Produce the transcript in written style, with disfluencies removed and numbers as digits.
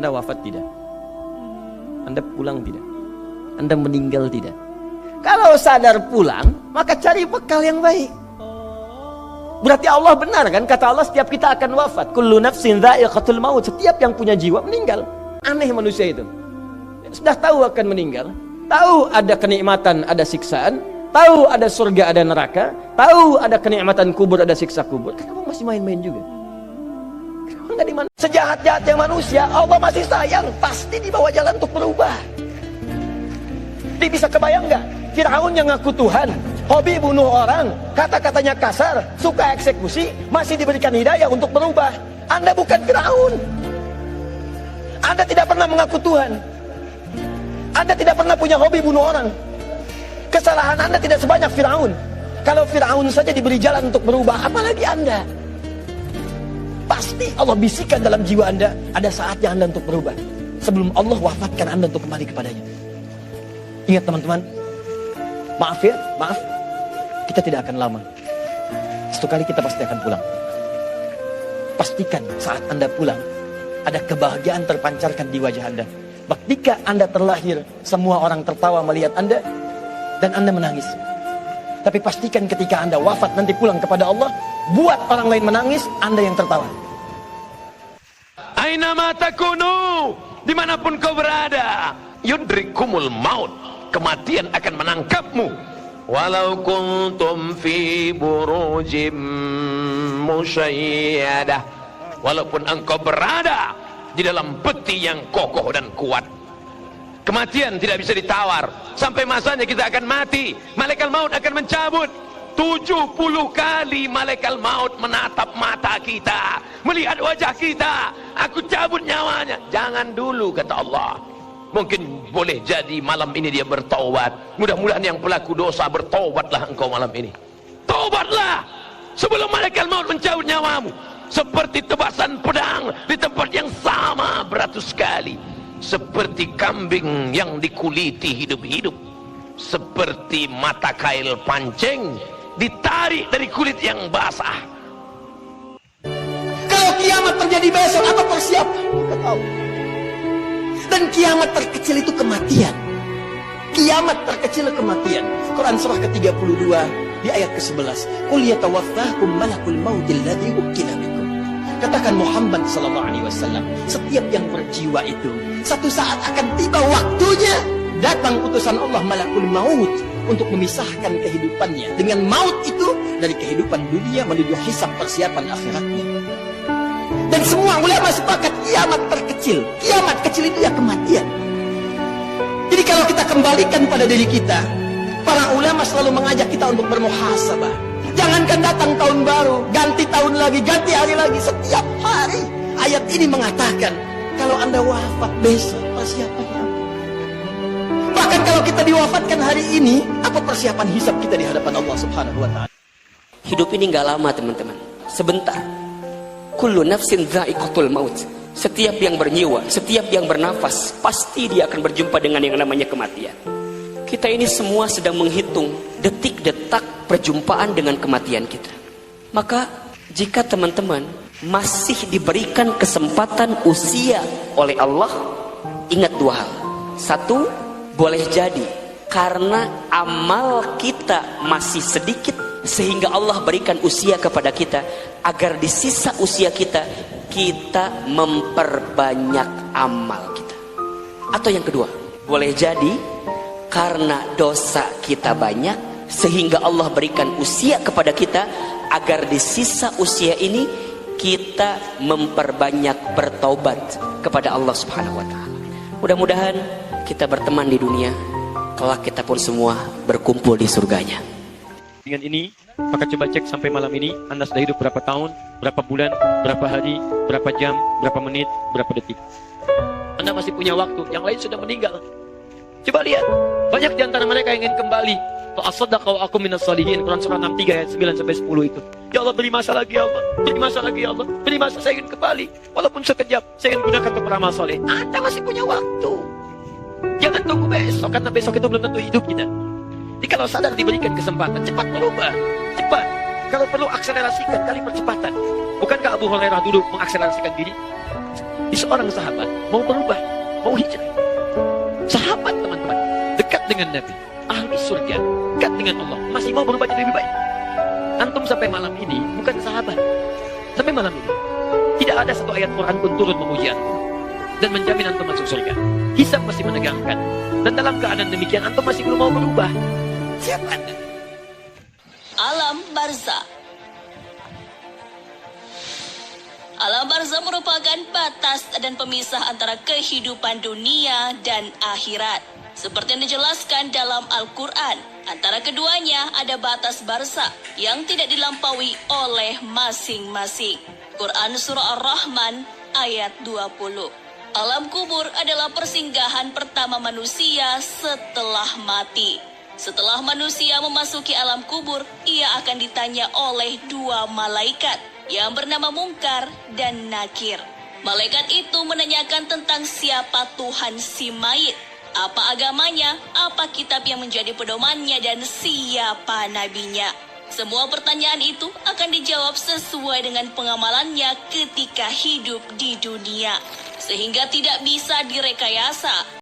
Anda wafat tidak? Anda pulang tidak? Anda meninggal tidak? Kalau sadar pulang, maka cari bekal yang baik. Berarti Allah benar kan? Kata Allah setiap kita akan wafat. Kullu nafsin dha'iqatul maut. Setiap yang punya jiwa meninggal. Aneh manusia itu. Sudah tahu akan meninggal, tahu ada kenikmatan, ada siksaan, tahu ada surga, ada neraka, tahu ada kenikmatan kubur, ada siksa kubur. Kenapa masih main-main juga? Kenapa nggak dimana? Sejahat-jahatnya manusia, Allah masih sayang. Pasti dibawa jalan untuk berubah. Dia bisa kebayang nggak? Firaun yang ngaku Tuhan, hobi bunuh orang, kata-katanya kasar, suka eksekusi, masih diberikan hidayah untuk berubah. Anda bukan Firaun. Anda tidak pernah mengaku Tuhan. Anda tidak pernah punya hobi bunuh orang. Kesalahan Anda tidak sebanyak Firaun. Kalau Firaun saja diberi jalan untuk berubah, apalagi Anda? Pasti Allah bisikan dalam jiwa Anda, ada saatnya Anda untuk berubah. Sebelum Allah wafatkan Anda untuk kembali kepadanya. Ingat teman-teman, maaf ya, maaf. Kita tidak akan lama. Satu kali kita pasti akan pulang. Pastikan saat Anda pulang, ada kebahagiaan terpancarkan di wajah Anda. Ketika Anda terlahir, semua orang tertawa melihat Anda, dan Anda menangis. Tapi pastikan ketika Anda wafat nanti pulang kepada Allah, buat orang lain menangis, Anda yang tertawa. Aina ma takunu, dimanapun kau berada, yudrikumul maut, kematian akan menangkapmu. Walau kuntum fi burujim musayyadah, walaupun engkau berada di dalam peti yang kokoh dan kuat. Kematian tidak bisa ditawar. Sampai masanya kita akan mati, malaikat maut akan mencabut. 70 kali malaikat maut menatap mata kita, melihat wajah kita. Aku cabut nyawanya. Jangan dulu, kata Allah. Mungkin boleh jadi malam ini dia bertaubat. Mudah-mudahan yang pelaku dosa bertaubatlah engkau malam ini. Taubatlah sebelum malaikat maut mencabut nyawamu. Seperti tebasan pedang di tempat yang sama beratus kali. Seperti kambing yang dikuliti hidup-hidup. Seperti mata kail pancing ditarik dari kulit yang basah. Kalau kiamat terjadi besok, apa persiapan? Kita tahu. Dan kiamat terkecil itu kematian. Kiamat terkecil kematian. Quran surah ke-32 di ayat ke-11. Qul yatawaffakum malakul mautil ladzi wukkila bikum. Katakan Muhammad sallallahu alaihi wasallam, setiap yang berjiwa itu satu saat akan tiba waktunya, datang utusan Allah malakul maut untuk memisahkan kehidupannya dengan maut itu dari kehidupan dunia menuju hisab persiapan akhiratnya. Dan semua ulama sepakat kiamat terkecil, kiamat kecil itu ya kematian. Jadi kalau kita kembalikan pada diri kita, para ulama selalu mengajak kita untuk bermuhasabah. Jangankan datang tahun baru, ganti tahun lagi, ganti hari lagi, setiap hari. Ayat ini mengatakan, kalau Anda wafat besok, persiapannya apa? Bahkan kalau kita diwafatkan hari ini, apa persiapan hisab kita di hadapan Allah Subhanahu wa Ta'ala? Hidup ini nggak lama, teman-teman. Sebentar. Kullu nafsin dha'iqatul maut. Setiap yang bernyawa, setiap yang bernafas, pasti dia akan berjumpa dengan yang namanya kematian. Kita ini semua sedang menghitung detik-detak perjumpaan dengan kematian kita. Maka jika teman-teman masih diberikan kesempatan usia oleh Allah, ingat dua hal. Satu, boleh jadi karena amal kita masih sedikit sehingga Allah berikan usia kepada kita agar di sisa usia kita memperbanyak amal kita. Atau yang kedua, boleh jadi karena dosa kita banyak sehingga Allah berikan usia kepada kita agar di sisa usia ini kita memperbanyak bertaubat kepada Allah Subhanahu wa Ta'ala. Mudah-mudahan kita berteman di dunia, kelak kita pun semua berkumpul di surganya. Dengan ini, maka coba cek sampai malam ini Anda sudah hidup berapa tahun, berapa bulan, berapa hari, berapa jam, berapa menit, berapa detik. Anda masih punya waktu, yang lain sudah meninggal. Coba lihat, banyak di antara mereka yang ingin kembali. Fa'asaddaqa wa aku minas shalihin. Quran surah 63 ayat 9-10 itu. Ya Allah, beri masa lagi ya Allah, beri masa lagi ya Allah, beri masa, saya ingin kembali. Walaupun sekejap, saya ingin gunakan untuk beramal soleh. Anda masih punya waktu. Jangan tunggu besok, karena besok itu belum tentu hidup kita. Jadi kalau sadar diberikan kesempatan, cepat berubah, cepat. Kalau perlu akselerasikan kali percepatan. Bukankah Abu Hurairah dulu mengakselerasikan diri? Di seorang sahabat mau berubah, mau hijrah. Sahabat teman-teman, dekat dengan Nabi, ahli surga, dekat dengan Allah, masih mau berubah jadi lebih baik. Antum sampai malam ini bukan sahabat. Sampai malam ini tidak ada satu ayat Quran pun turun memuji antum dan menjamin antum masuk surga. Hisab masih menegangkan, dan dalam keadaan demikian antum masih belum mau berubah. Siapa Anda? Alam barzah. Alam barzah merupakan batas dan pemisah antara kehidupan dunia dan akhirat. Seperti yang dijelaskan dalam Al-Quran, antara keduanya ada batas barzah yang tidak dilampaui oleh masing-masing. Quran Surah Ar-Rahman ayat 20. Alam kubur adalah persinggahan pertama manusia setelah mati. Setelah manusia memasuki alam kubur, ia akan ditanya oleh dua malaikat yang bernama Mungkar dan Nakir. Malaikat itu menanyakan tentang siapa Tuhan si mayit, apa agamanya, apa kitab yang menjadi pedomannya, dan siapa nabinya. Semua pertanyaan itu akan dijawab sesuai dengan pengamalannya ketika hidup di dunia, sehingga tidak bisa direkayasa.